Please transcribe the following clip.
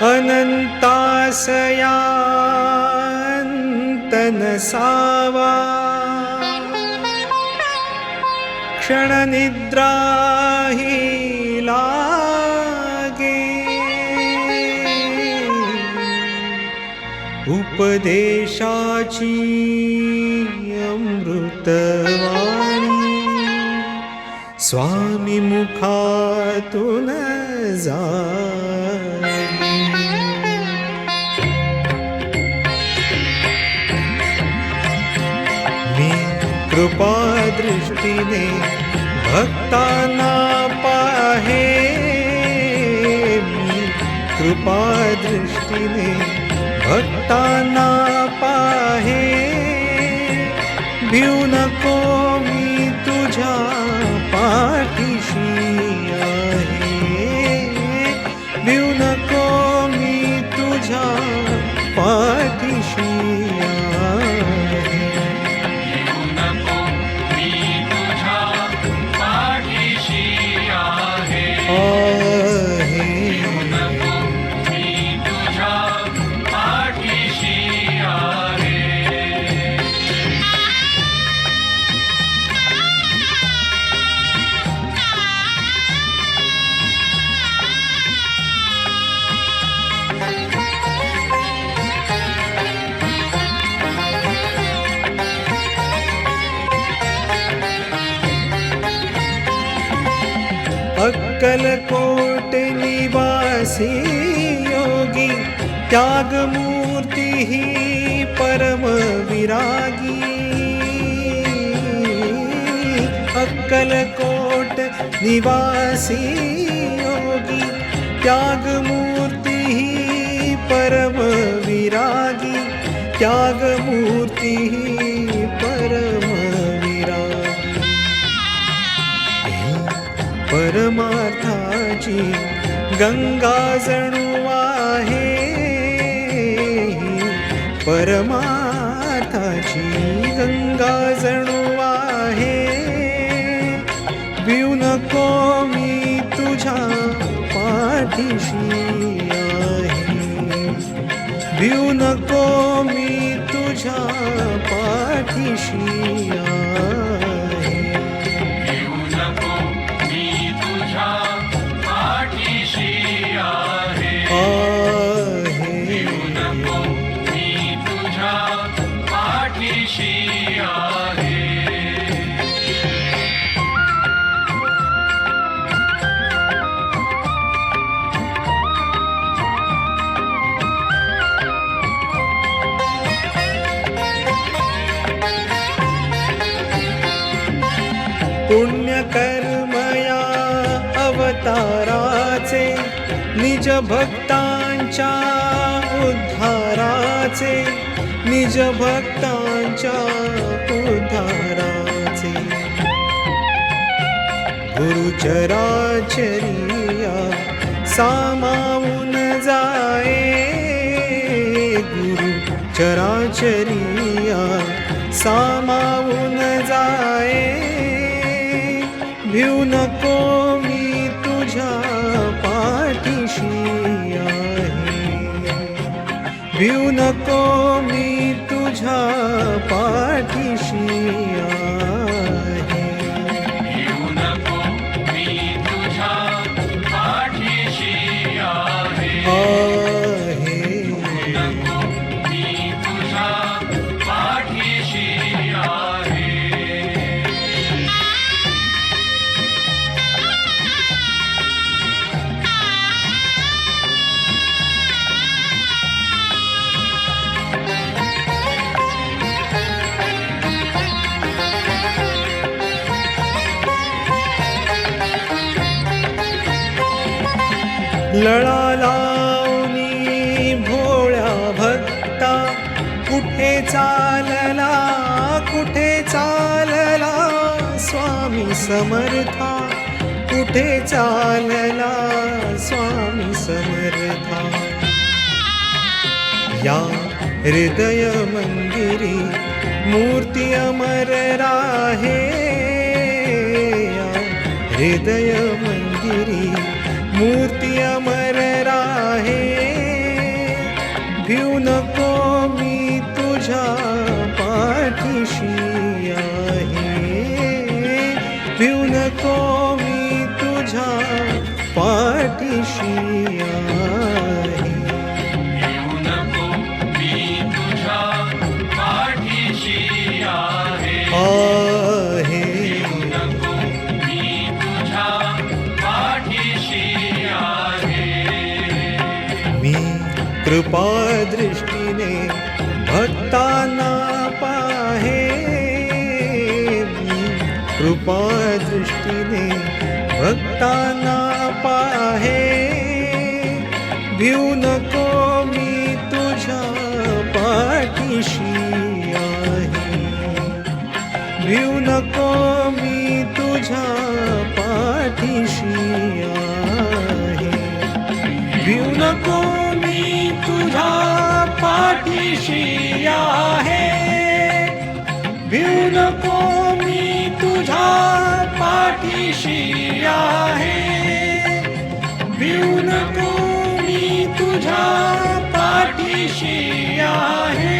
अनंतासयांत नसावा, क्षणनिद्राही लागे, उपदेशाची अमृतवाणी स्वामी मुखातून जाई. मी कृपा दृष्टीने भक्तांना पाहे, मी कृपा दृष्टीने भक्तांना पाहे. भिऊ नको मी तुझ्या पाठीशी आहे, भिऊ नको मी तुझ्या पाठीशी आहे. अक्कलकोट निवासी योगी, त्यागमूर्ती ही परम विरागी. अक्कलकोट निवासी योगी, त्यागमूर्ती ही परम विरागी, त्यागमूर्ती ही परम विरागी. परमार्थाची गंगा जणू आहे, परमार्थाची गंगा जणू आहे. भिऊ नको मी तुझ्या पाठीशी आहे, भिऊ नको मी तुझ्या पाठीशी आहे. पुण्यकर्मया अवताराचे, निज भक्तांच्या उद्धाराचे, निज भक्तांच्या उद्धाराचे. गुरुचराचरिया सामावून जाए, गुरुचराचरिया सामावून जाए. भिऊ नको मी तुझ्या पाठीशी आहे, भिऊ नको मी तुझ्या पाठीशी आहे. भिऊ नको मी तुझ्या पाठीशी आहे, भिऊ नको मी तुझ्या पाठीशी आहे. लळा लावणी भोळ्या भक्ता, कुठे चालला, कुठे चालला स्वामी समर्था, कुठे चालला स्वामी समर्था. या हृदय मंदिरी मूर्ती अमर राहे, या हृदय मंदिरी मूर्ती अमर राहे. भिऊ नको मी तुझ्या पाठीशी आहे. भिऊ नको मी तुझ्या पाठीशी आहे. भिऊ नको मी तुझ्या पाठीशी आहे. भिऊ नको मी तुझ्या पाठीशी आहे. मी कृपा दृष्टीने भक्तांना पाहे. मी कृपा दृष्टीने भक्तांना पाहे. भिऊ नको मी तुझ्या पाठीशी आहे. भिऊ नको मी तुझ्या पाठीशी आहे. भिऊ नको मी तुझ्या पाठीशी आहे. भिऊ नको मी तुझ्या पाठीशी आहे. भिऊ नको मी तुझ्या पाठीशी आहे.